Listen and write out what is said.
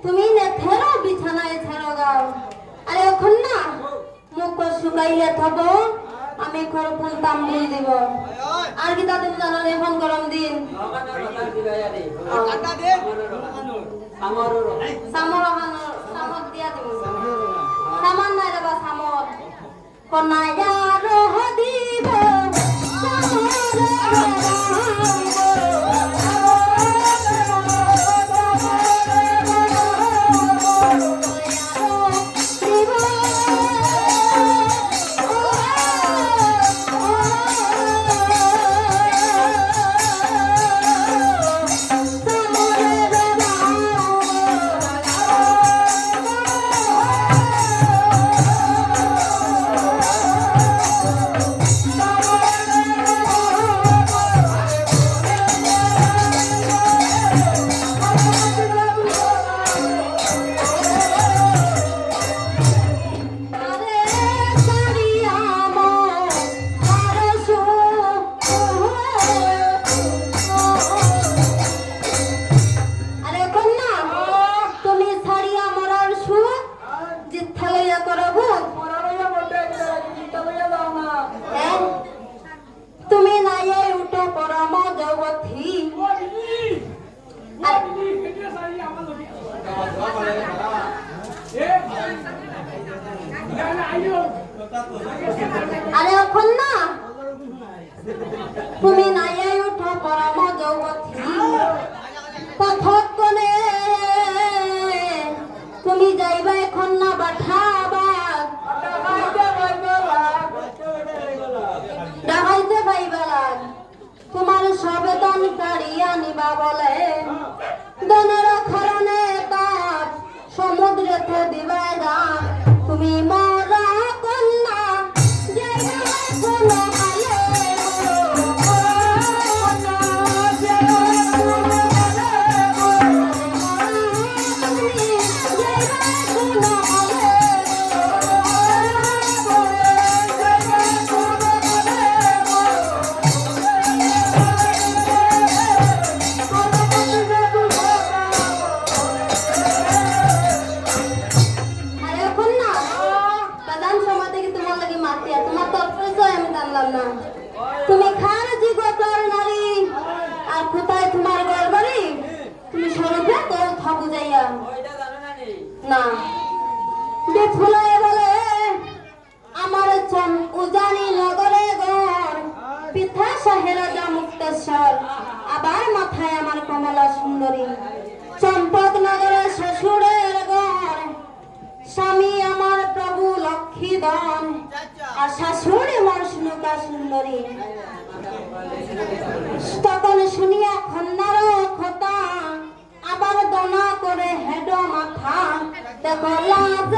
তুমি নেথেরো বিছানায় ছাড়ো গাও আরে এখন না মুখ শুকাইলে থব আমি খরফুল তাম্বুল দিব আর কি তাদের জানো এখন গরম দিন সামর দিয়া দিব সামান নাই রে বা সামর কন্যা রহ দিব আরে এখন না তুমি নাই উঠো পরম যৌবতী পথকনে তুমি যাইবা এখন না বাঠাবাগ ডাহাইতে পাইবালাগ তোমার সবেদন কাড়িয়া নিবা বলে দনের খরণে তাপ সমুদ্রেতে দিবা দাম তুমি মরা কন্যা তুমি খার জীবতার নারী আর কোথায় তোমার গড়বাড়ি তুমি স্বরূপে তোর থাকু যাইয়া না বিফুলায় বলে আমার উজানি নগরে গড় পিঠা শাহেরাজা মুক্তেশ্বর আবার মাথায় আমার কমলা সুন্দরী চম্পক নগরে শ্বশুরের গড় স্বামী আমার প্রভু লক্ষ্মীধন আর শাশুড়ি আমার সুনুকা সুন্দরী তখন শুনিয়া খন্নার কথা আবার দনা করে হেড মাথা দেখো লাজ